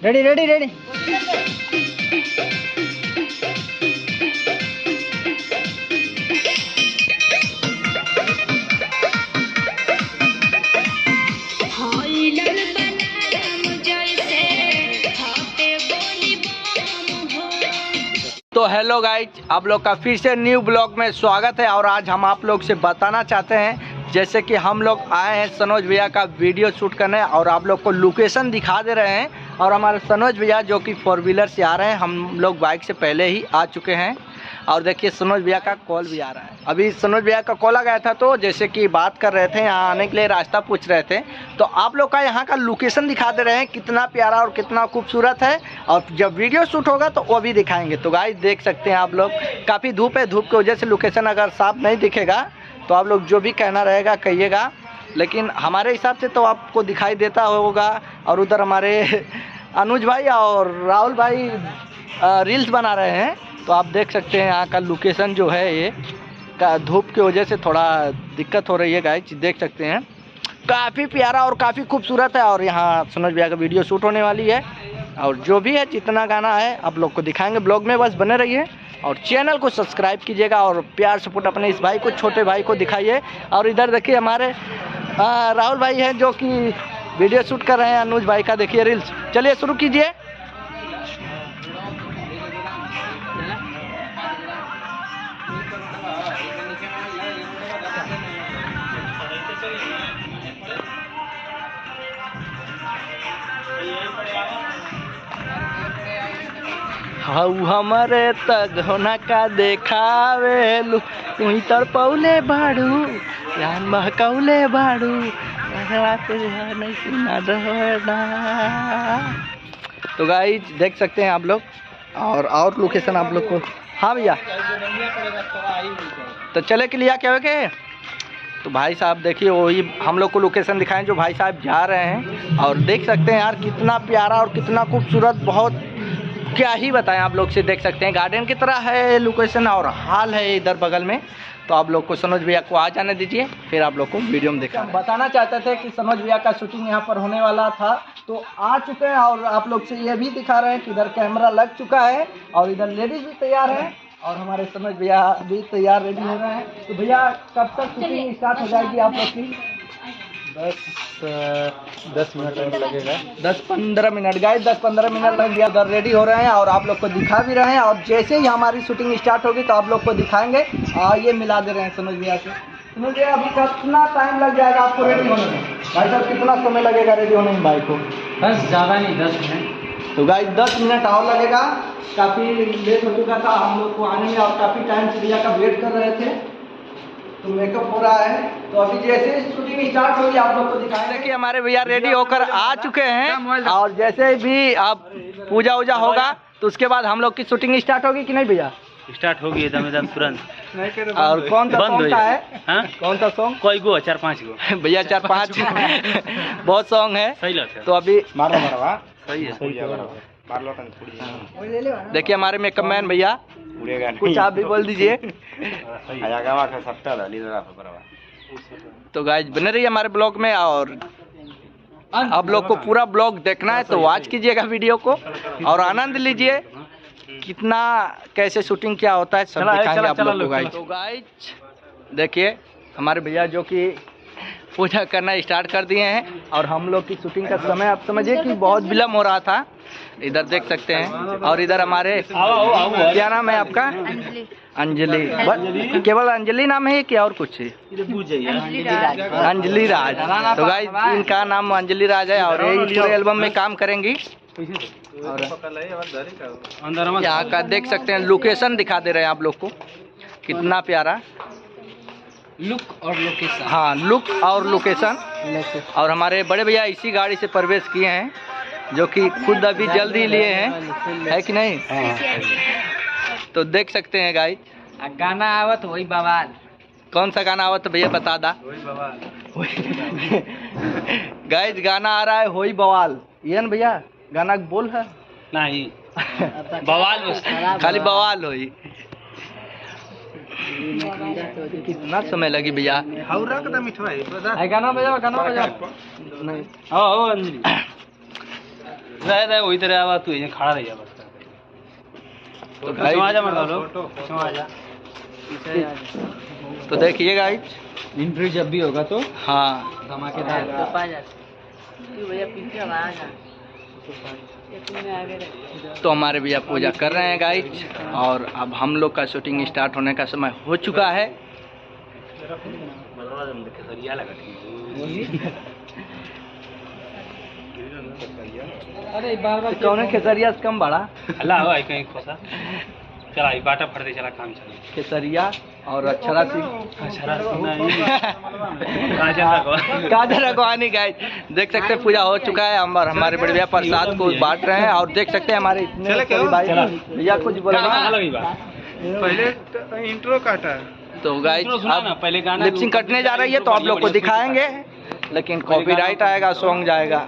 Ready ready ready. तो hello guys, आप लोग का फिर से न्यू ब्लॉग में स्वागत है। और आज हम आप लोग से बताना चाहते हैं, जैसे कि हम लोग आए हैं सनोज भैया का वीडियो शूट करने और आप लोग को लोकेशन दिखा दे रहे हैं। और हमारे सनोज भैया जो कि 4 व्हीलर से आ रहे हैं, हम लोग बाइक से पहले ही आ चुके हैं। और देखिए सनोज भैया का कॉल भी आ रहा है। अभी सनोज भैया का कॉल आ गया था, तो जैसे कि बात कर रहे थे, यहाँ आने के लिए रास्ता पूछ रहे थे, तो आप लोग का यहाँ का लोकेशन दिखा दे रहे हैं, कितना प्यारा और कितना खूबसूरत है। और जब वीडियो शूट होगा तो वो भी दिखाएंगे। तो गाइस देख सकते हैं आप लोग, काफ़ी धूप है, धूप की वजह से लोकेशन अगर साफ नहीं दिखेगा तो आप लोग जो भी कहना रहेगा कहिएगा, लेकिन हमारे हिसाब से तो आपको दिखाई देता होगा। और उधर हमारे अनुज भाई और राहुल भाई रील्स बना रहे हैं, तो आप देख सकते हैं यहाँ का लोकेशन जो है, ये का धूप की वजह से थोड़ा दिक्कत हो रही है गाइस। देख सकते हैं काफ़ी प्यारा और काफ़ी खूबसूरत है। और यहाँ सनोज भैया का वीडियो शूट होने वाली है, और जो भी है जितना गाना है आप लोग को दिखाएंगे। ब्लॉग में बस बने रहिए और चैनल को सब्सक्राइब कीजिएगा और प्यार सपोर्ट अपने इस भाई को, छोटे भाई को दिखाइए। और इधर देखिए हमारे राहुल भाई हैं जो कि वीडियो शूट कर रहे हैं अनुज भाई का, देखिए रील्स। चलिए शुरू कीजिए। हाउ हमारे तगोना का देखावेलू, तुही तर पौले बाड़ू यान महकौले बाड़ू, नहीं सुना रहना। तो गाइस देख सकते हैं आप लोग, और लोकेशन आप लोग को। हाँ भैया, तो चले के लिए क्या हो गए। तो भाई साहब देखिए वही हम लोग को लोकेशन दिखाएं जो भाई साहब जा रहे हैं। और देख सकते हैं यार कितना प्यारा और कितना खूबसूरत, बहुत क्या ही बताएं आप लोग से। देख सकते हैं गार्डन की तरह है लोकेशन, और हाल है इधर बगल में। तो आप लोग को सनोज भैया को आ जाने दीजिए, फिर आप लोग को वीडियो में दिखा बताना चाहते थे कि सनोज भैया का शूटिंग यहाँ पर होने वाला था, तो आ चुके हैं। और आप लोग से ये भी दिखा रहे हैं कि इधर कैमरा लग चुका है और इधर लेडीज भी तैयार है, और हमारे सनोज भैया भी तैयार रेडी हो रहे हैं। तो भैया कब तक शूटिंग स्टार्ट हो जाएगी आप लोग की? 10 मिनट लगेगा। 10-15 मिनट गाइस, 10-15 मिनट लग गया। उधर रेडी हो रहे हैं और आप लोग को दिखा भी रहे हैं। और जैसे ही हमारी शूटिंग स्टार्ट होगी तो आप लोग को दिखाएंगे। ये मिला दे रहे हैं सनोज भैया से। सनोज भैया अभी कितना टाइम लग जाएगा आपको रेडी होने में? भाई साहब कितना समय लगेगा रेडी होने में बाइक को? बस ज़्यादा नहीं, 10 मिनट। तो गाइस 10 मिनट और लगेगा। काफ़ी लेट हो चुका था हम लोग को आने में, और काफ़ी टाइम से भैया का वेट कर रहे थे। तो मेकअप हो रहा है, तो अभी जैसे शूटिंग स्टार्ट होगी आप लोग को दिखाएंगे कि हमारे भैया रेडी होकर आ चुके हैं। और जैसे भी आप पूजा वूजा होगा तो उसके बाद हम लोग की शूटिंग स्टार्ट होगी कि नहीं भैया? स्टार्ट होगी एकदम तुरंत। और कौन सा सॉन्ग का है? हाँ? कौन सा सॉन्ग? कोई गो 4-5 गो भैया 4-5 बहुत सॉन्ग है। सही लगता है। तो अभी सही है। देखिए हमारे मेकअप मैन भैया, कुछ आप भी बोल दीजिए। तो गाइस बने रहिए हमारे ब्लॉग में, और आप लोग को पूरा ब्लॉग देखना है तो वॉच कीजिएगा वीडियो को और आनंद लीजिए। कितना कैसे शूटिंग क्या होता है सब दिखाएंगे आप लोग को गाइस। तो गाइस देखिए हमारे भैया जो कि पूजा करना स्टार्ट कर दिए हैं, और हम लोग की शूटिंग का समय आप समझिए कि बहुत विलम्ब हो रहा था। इधर देख सकते हैं। और इधर हमारे क्या नाम है आपका? अंजलि। केवल अंजलि नाम है क्या और कुछ है? अंजलि राज। तो गाइस इनका नाम अंजलि राज है, और ये पूरे एल्बम में काम करेंगी। और यहाँ का देख सकते हैं लोकेशन दिखा दे रहे हैं आप लोग को, कितना प्यारा लुक और लोकेशन। हाँ, लुक और लोकेशन। और हमारे बड़े भैया इसी गाड़ी से प्रवेश किए हैं, जो कि खुद अभी जल्द ही लिए हैं, है कि नहीं? तो देख सकते हैं गाइस। गाना आवत वही बवाल। कौन सा गाना आवत भैया बता दा। गाइस गाना आ रहा है होई बवाल। ये न भैया गाना बोल है नहीं बवाल, खाली बवाल होई। कितना समय लगी भैया? गाना बजाओ, गाना बजाओ। नहीं। रहे वही तरह आवा तू यहीं खड़ा रह जा बस। तो गाइस आ जा मत लो आ जा। तो देखिए गाइस इंटरव्यू जब भी होगा तो हाँ धमाकेदार। तो हमारे भैया पूजा कर रहे हैं गाइस और अब हम लोग का शूटिंग स्टार्ट होने का समय हो चुका है। अरे बार कौन है खेसरिया से कम बड़ा अल्लाह हो कहीं खोसा चला ई बाटा फट दे चला काम चला खेसरिया और अक्षरा सिंह काजल रघवानी गाइस देख सकते हैं पूजा हो चुका है। हम और हमारे बड़े भैया प्रसाद को बांट रहे हैं और देख सकते हैं हमारे इतने सभी भाई भैया कुछ बोला पहले इंट्रो काटा तो गाइस अब पहले गाना लिपसिंग कटने जा रही है तो आप लोग को दिखाएंगे लेकिन कॉपीराइट आएगा सॉन्ग जाएगा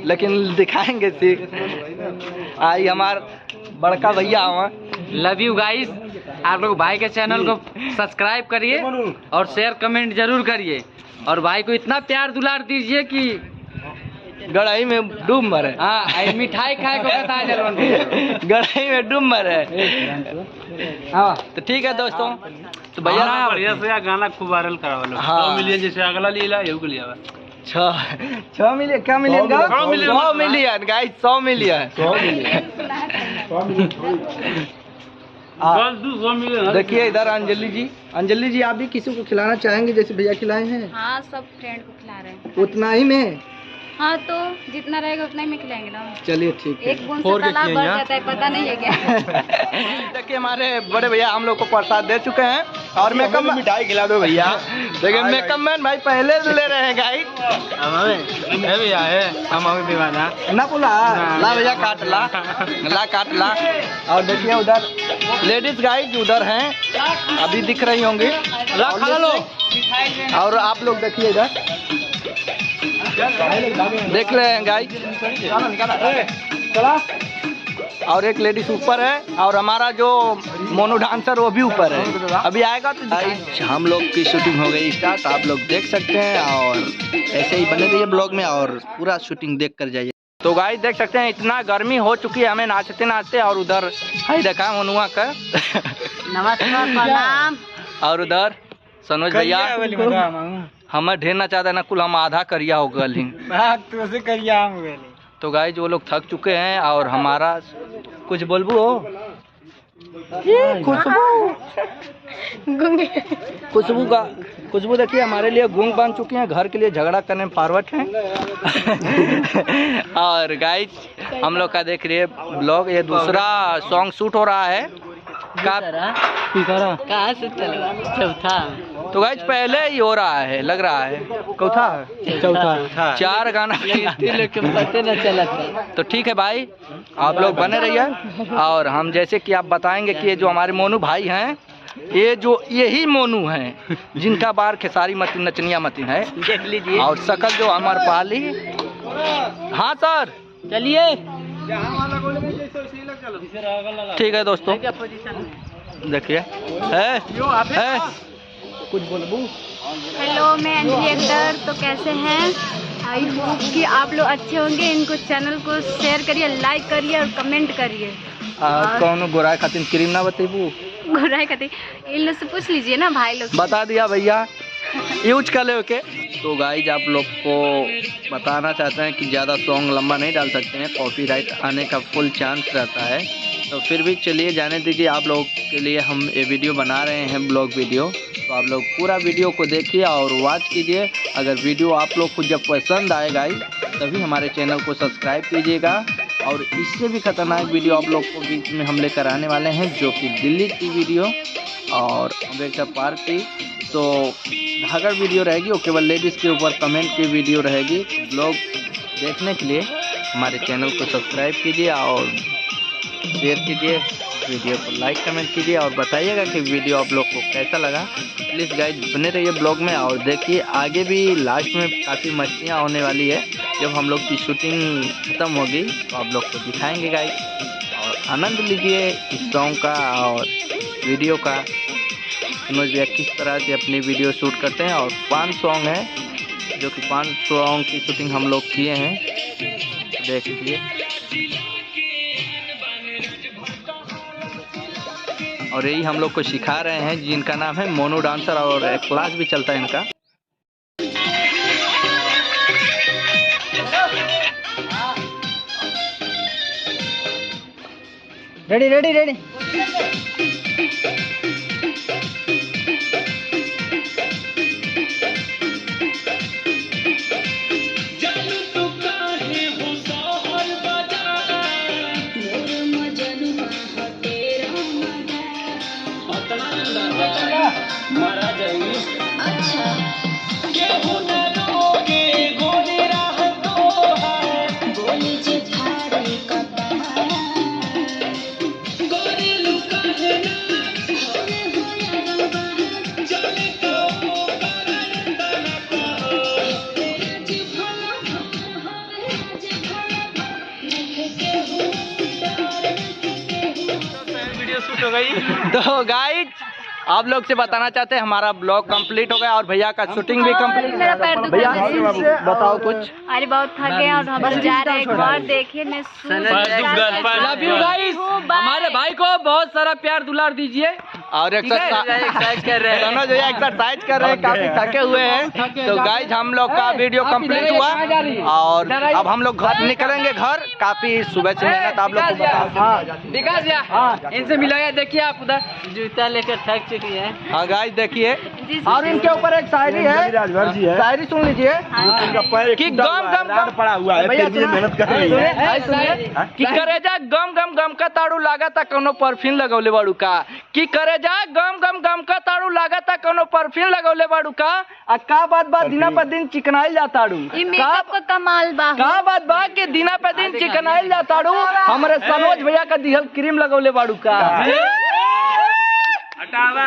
लेकिन दिखाएंगे सिर्फ। आई हमार बड़का भैया हुआ लव यू गाइस। आप लोग भाई के चैनल को सब्सक्राइब करिए और शेयर कमेंट जरूर करिए और भाई को इतना प्यार दुलार दीजिए कि गढ़ाई में डूब मरे। हाँ मिठाई खाए को कहता है जलवन गढ़ाई में डूब मरे। हाँ तो ठीक है दोस्तों तो भैया बढ़िया से गाना खूब वायरल करावा लो। हाँ। 100 मिलियन जैसे अगला लीला यू के लिया 6 मिलियन क्या मिलियन 100 मिलियन गाइस 100 मिलियन देखिए इधर अंजलि जी आप भी किसी को खिलाना चाहेंगे जैसे भैया खिलाए हैं? हाँ सब फ्रेंड को खिला रहे हैं। उतना ही में हाँ तो जितना रहेगा उतना ही में खिलाएंगे ना। चलिए ठीक है। एक बूंद से तालाब भर जाता है पता नहीं है क्या। देखिए हमारे बड़े भैया हम लोग को प्रसाद दे चुके हैं और मेकअप मिठाई खिला दो भैया। देखिए मेकअप मैन भाई पहले ले रहे हैं गाइस भैया है हम अभी दीवाना ना बोला ला भैया काट ला। और देखिए उधर लेडीज गाइस उधर हैं अभी दिख रही होंगी खा लो। और आप लोग देखिए इधर देख रहे हैं गाइस और एक लेडीज ऊपर है और हमारा जो मोनो डांसर वो भी ऊपर है अभी आएगा तो गाइस हम लोग की शूटिंग हो गई स्टार्ट आप लोग देख सकते हैं और ऐसे ही बने रहिए ब्लॉग में और पूरा शूटिंग देख कर जाइए। तो गाइस देख सकते हैं इतना गर्मी हो चुकी है हमें नाचते और उधर हाई देखा मनुआ का नमस्कार प्रणाम। और उधर सनोज भैया हमें ढेर ना चाहता है ना कुल हम आधा करिया हो गल ही। तो गाइस वो लोग थक चुके हैं और हमारा कुछ बोलबू हो खुशबू देखिए हमारे लिए गूंग बन चुकी हैं घर के लिए झगड़ा करने में फॉरवर्ड हैं। और गाइस हम लोग का देख रही है ब्लॉग ये दूसरा सॉन्ग शूट हो रहा है कहाँ से चौथा तो गाइस पहले ही हो रहा है लग रहा है चौथा 4 गाना पता न चला। तो ठीक है भाई आप लोग बने रहिए और हम जैसे कि आप बताएंगे कि ये जो हमारे मोनू भाई हैं यही मोनू हैं जिनका बार खेसारी मतीन नचनिया मतीन है देख लीजिए और सकल जो अमर पाली। हाँ सर चलिए ठीक है दोस्तों देखिए है कुछ बोलबू। हेलो मैं अंजलि अख्तर। तो कैसे हैं? आई होप कि आप लोग अच्छे होंगे। इनको चैनल को शेयर करिए लाइक करिए और कमेंट करिए। कौन गोराई खातिर क्रीम ना बतेबू गोराई खातिर इन लोग से पूछ लीजिए ना भाई लोग बता दिया भैया यूज कर ले ओके। तो गाइज आप लोग को बताना चाहते हैं कि ज़्यादा सॉन्ग लंबा नहीं डाल सकते हैं कॉपीराइट आने का फुल चांस रहता है तो फिर भी चलिए जाने दीजिए। आप लोग के लिए हम ये वीडियो बना रहे हैं ब्लॉग वीडियो तो आप लोग पूरा वीडियो को देखिए और वॉच कीजिए। अगर वीडियो आप लोग को जब पसंद आए गाइज तभी हमारे चैनल को सब्सक्राइब कीजिएगा। और इससे भी खतरनाक वीडियो आप लोग को बीच में हम लेकर आने वाले हैं जो कि दिल्ली की वीडियो और अम्बेडकर पार्क की तो धागर वीडियो रहेगी वो केवल लेडीज़ के ऊपर कमेंट की वीडियो रहेगी। ब्लॉग देखने के लिए हमारे चैनल को सब्सक्राइब कीजिए और शेयर कीजिए वीडियो को लाइक कमेंट कीजिए और बताइएगा कि वीडियो आप लोग को कैसा लगा। प्लीज़ गाइज बने रहिए ब्लॉग में और देखिए आगे भी लास्ट में काफ़ी मछलियाँ होने वाली है। जब हम लोग की शूटिंग ख़त्म होगी तो आप लोग को दिखाएंगे गाइज और आनंद लीजिए इस सॉन्ग का और वीडियो का। मनोज भैया किस तरह से अपनी वीडियो शूट करते हैं और 5 सॉन्ग है जो कि 5 सॉन्ग की शूटिंग हम लोग किए हैं देख लीजिए। और यही हम लोग को सिखा रहे हैं, जिनका नाम है मोनू डांसर, और एक क्लास भी चलता है इनका। Ready ready ready. तो गाइज आप लोग से बताना चाहते हैं हमारा ब्लॉग कंप्लीट हो गया और भैया का शूटिंग भी कंप्लीट। मेरा पैर दुख भैया रहा है। बताओ कुछ। अरे बहुत थक गए और हम जा रहे हैं घर। देखिए मैं लव यू गाइस। हमारे भाई को बहुत सारा प्यार दुलार दीजिए। और एक्सरसाइज कर रहे हैं, दोनों जो एक्सरसाइज कर रहे हैं, काफी थके हुए हैं। तो गाइज हम लोग का वीडियो कंप्लीट हुआ और अब हम लोग घर निकलेंगे घर। काफी सुबह से मेहनत आप लोग को विकास या इनसे मिलाया। देखिए आप उधर जूता लेकर थक चुकी है। हाँ गाइज देखिए, और इनके ऊपर एक शायरी है, शायरी सुन लीजिए कि गम गम पड़ा हुआ है, फिर भी मेहनत कर रही है। कि करेजा गम गम गम का ताड़ू लागा ता कोनो परफ्यूम लगौले बाड़ू का। कि करेजा गम गम गम का ताड़ू लागा ता कोनो परफ्यूम लगौले बाड़ू का। आ का बात बा दिना पर दिन चिकनाइल जाताड़ू। ये मेकअप का कमाल बा। का बात बा के दिना पर दिन चिकनाइल जाताड़ू। हमरे सनोज भैया का दिहल क्रीम लगौले बाड़ू का। हटावा